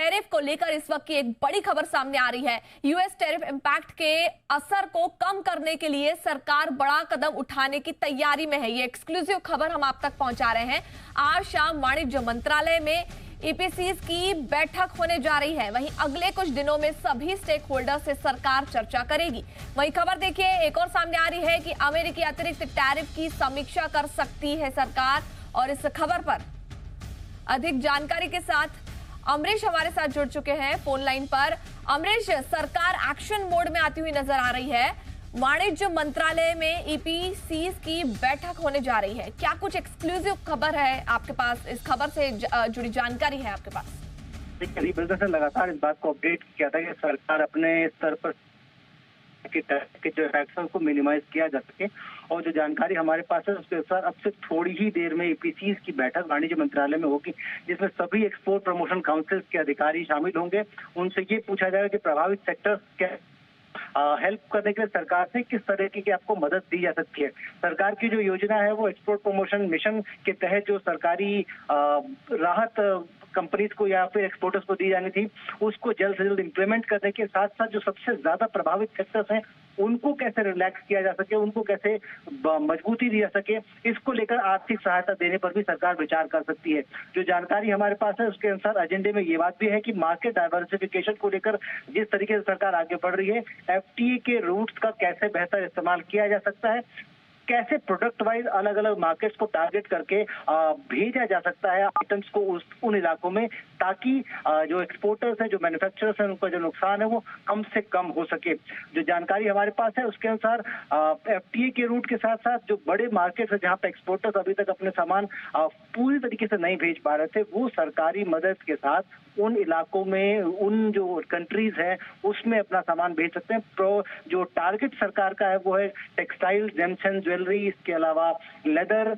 Tariff को लेकर इस वक्त की एक बड़ी खबर सामने आ रही है। यूएस टेरिफ इंपैक्ट के असर को कम करने के लिए सरकार बड़ा कदम उठाने की तैयारी में है। ये एक्सक्लूसिव खबर हम आप तक पहुंचा रहे हैं। आज शाम वाणिज्य मंत्रालय में ईपीसीज की बैठक होने जा रही है। वहीं अगले कुछ दिनों में सभी स्टेक होल्डर से सरकार चर्चा करेगी। वहीं खबर देखिए एक और सामने आ रही है कि अमेरिकी अतिरिक्त टैरिफ की समीक्षा कर सकती है सरकार। और इस खबर पर अधिक जानकारी के साथ अमरीश हमारे साथ जुड़ चुके हैं फोन लाइन पर। अमरीश, सरकार एक्शन मोड में आती हुई नजर आ रही है। वाणिज्य मंत्रालय में ईपीसीज की बैठक होने जा रही है। क्या कुछ एक्सक्लूसिव खबर है आपके पास? इस खबर से जुड़ी जानकारी है आपके पास? देखिए, बिल्कुल से लगातार इस बात को अपडेट किया था कि सरकार अपने स्तर पर के जो टैक्सेस को मिनिमाइज किया जा सके। और जो जानकारी हमारे पास है उसके अनुसार अब से थोड़ी ही देर में ईपीसीज की बैठक वाणिज्य मंत्रालय में होगी, जिसमें सभी एक्सपोर्ट प्रमोशन काउंसिल के अधिकारी शामिल होंगे। उनसे ये पूछा जाएगा कि प्रभावित सेक्टर क्या हेल्प करने के लिए सरकार से किस तरह की आपको मदद दी जा सकती है। सरकार की जो योजना है वो एक्सपोर्ट प्रमोशन मिशन के तहत जो सरकारी राहत कंपनीज को या फिर एक्सपोर्टर्स को दी जानी थी, उसको जल्द से जल्द इंप्लीमेंट करने के साथ साथ जो सबसे ज्यादा प्रभावित सेक्टर्स हैं उनको कैसे रिलैक्स किया जा सके, उनको कैसे मजबूती दी जा सके, इसको लेकर आर्थिक सहायता देने पर भी सरकार विचार कर सकती है। जो जानकारी हमारे पास है उसके अनुसार एजेंडे में ये बात भी है कि मार्केट डाइवर्सिफिकेशन को लेकर जिस तरीके से सरकार आगे बढ़ रही है, एफटीए के रूट्स का कैसे बेहतर इस्तेमाल किया जा सकता है, कैसे प्रोडक्ट वाइज अलग अलग मार्केट्स को टारगेट करके भेजा जा सकता है आइटम्स को उन इलाकों में, ताकि जो एक्सपोर्टर्स हैं, जो मैन्युफैक्चरर्स हैं, उनका जो नुकसान है वो कम से कम हो सके। जो जानकारी हमारे पास है उसके अनुसार एफटीए के रूट के साथ साथ जो बड़े मार्केट्स है जहां पे एक्सपोर्टर्स अभी तक अपने सामान पूरी तरीके से नहीं भेज पा रहे थे, वो सरकारी मदद के साथ उन इलाकों में, उन जो कंट्रीज हैं उसमें अपना सामान भेज सकते हैं। जो टारगेट सरकार का है वो है टेक्सटाइल, जेम्स एंड ज्वेलरी, इसके अलावा लेदर,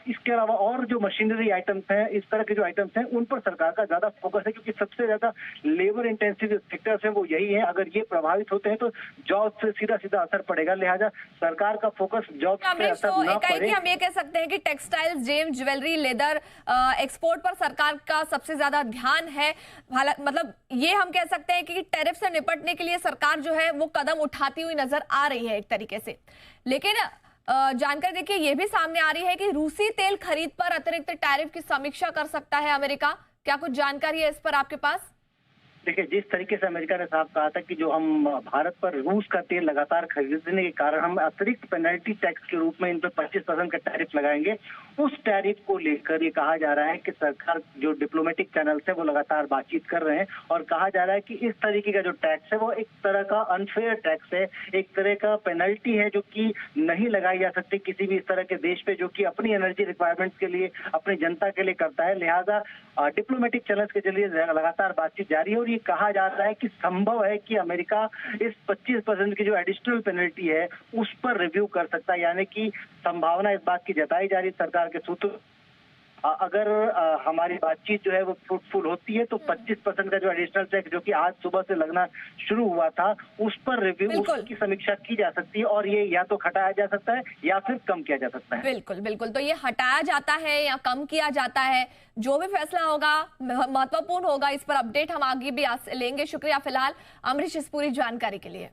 इसके अलावा और जो मशीनरी आइटम्स हैं, इस तरह के जो आइटम्स हैं उन पर सरकार का ज्यादा फोकस है, क्योंकि सबसे ज्यादा लेबर इंटेंसिव सेक्टर्स हैं वो यही है। अगर ये प्रभावित होते हैं तो जॉब से सीधा सीधा असर पड़ेगा, लिहाजा सरकार का फोकस जॉब पे असर ना पड़े। हम ये कह सकते हैं कि textile, James jewellery, leather export पर सरकार का सबसे ज्यादा ध्यान है। मतलब ये हम कह सकते हैं कि टैरिफ से निपटने के लिए सरकार जो है वो कदम उठाती हुई नजर आ रही है एक तरीके से। लेकिन जानकारी देखिए ये भी सामने आ रही है कि रूसी तेल खरीद पर अतिरिक्त टैरिफ की समीक्षा कर सकता है अमेरिका। क्या कुछ जानकारी है इस पर आपके पास? देखिए, जिस तरीके से अमेरिका ने साफ कहा था कि जो हम भारत पर रूस का तेल लगातार खरीदने के कारण हम अतिरिक्त पेनल्टी टैक्स के रूप में इन पर 25% का टैरिफ लगाएंगे, उस टैरिफ को लेकर ये कहा जा रहा है कि सरकार जो डिप्लोमेटिक चैनल्स है वो लगातार बातचीत कर रहे हैं। और कहा जा रहा है कि इस तरीके का जो टैक्स है वो एक तरह का अनफेयर टैक्स है, एक तरह का पेनल्टी है जो कि नहीं लगाई जा सकती किसी भी इस तरह के देश पे जो कि अपनी एनर्जी रिक्वायरमेंट्स के लिए, अपनी जनता के लिए करता है। लिहाजा डिप्लोमेटिक चैनल्स के जरिए लगातार बातचीत जारी है और ये कहा जा रहा है कि संभव है कि अमेरिका इस 25% की जो एडिशनल पेनल्टी है उस पर रिव्यू कर सकता है। यानी कि संभावना इस बात की जताई जा रही है सरकार के सूत्र, अगर हमारी बातचीत जो है वो फ्रूटफुल होती है तो 25% का जो एडिशनल टैक्स जो कि आज सुबह से लगना शुरू हुआ था उस पर रिव्यू, उसकी समीक्षा की जा सकती है और ये या तो हटाया जा सकता है या फिर कम किया जा सकता है। बिल्कुल बिल्कुल, तो ये हटाया जाता है या कम किया जाता है, जो भी फैसला होगा महत्वपूर्ण होगा। इस पर अपडेट हम आगे भी लेंगे। शुक्रिया फिलहाल अमरीश इस पूरी जानकारी के लिए।